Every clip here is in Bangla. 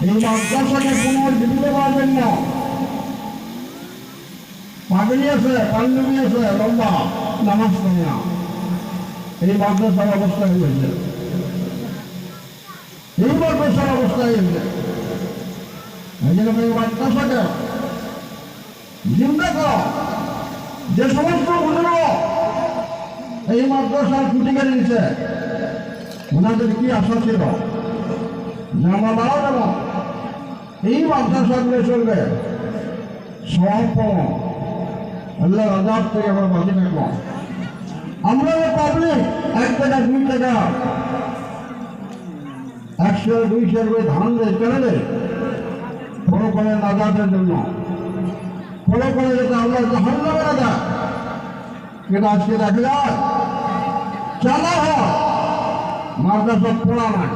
এই মাদ্রাসাকে পুনর্জীবিত করবেন না। পাগড়ি আছে, পাঞ্জাবি আছে, লম্বা নামাজ পড়ে না। এই মাদ্রাসার অবস্থা হয়েছে, এই মাদ্রাসার অবস্থা হয়েছে। এই জন্য এই মাদ্রাসাকে জিন্দা করো। যে সমস্ত বুঝল এই মাদ্রাসার ছুটি কেড়ে নিচ্ছে, ওনাদের কি আশা ছিল যে আমরা মারা যাব, এই মাদ্রাসাগুলো চলবে সব আল্লাহ আজাদ থেকে আমরা বাঁচে থাকবো। আমরা পাবলিক 1 টাকা 2 টাকা 100 200 করে ধান দেয় কেন দেয়? ফলো করে আজাদের জন্য, ফলো করে যেটা আল্লাহ জাহান্নামে না যায়। কিন্তু আজকে দেখা যায় চালা হয় মাদ্রাসা পড়া নাই,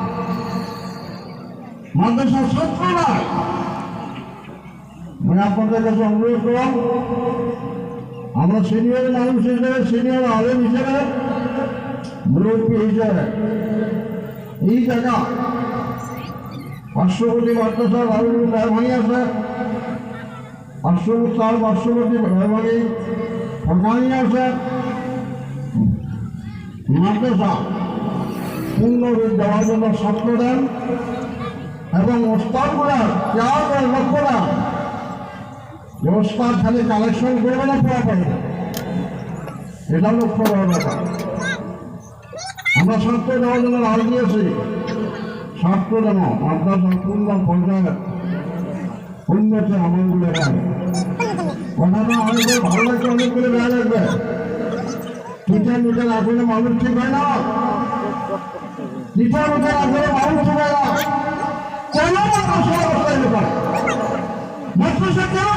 মাদ্রাসার ছাত্র নাই। মানে আপনাদের কাছে অনুরোধ করলাম, আমরা সিনিয়র মানুষ হিসেবে, সিনিয়র আলেম হিসেবে, মুরব্বী হিসেবে এই জায়গা পার্শ্ববর্তী মাদ্রাসার রাহুল মেহরবানি আছে, পার্শ্ববর্তী মেহরবানি ফরকানি আছে। মাদ্রাসা পূর্ণরূপ দেওয়ার জন্য ছাত্র দেন এবং ওস্তাদগুলার কেয়ার করে লক্ষ্য দেন যে ওস্তাদ খালি কালেকশন করবে না, পড়া পাবে, এটা লক্ষ্য দেওয়ার ব্যাপার। আমরা ছাত্র দেওয়ার জন্য রায় দিয়েছি, ছাত্র যেন মাদ্রাসা পূর্ণ পর্যায়ে উন্নতি আমলগুলো হয়। কথাটা অনেকের ভালো লাগবে, অনেকগুলো বেড়া লাগবে। টিচার মিটার আসলে মানুষ ঠিক হয় না, টিচার মিটার আসলে মানুষ ঠিক হয় না। কেন মাদ্রাসা অবস্থায় ব্যাপার? মাদ্রাসা কেন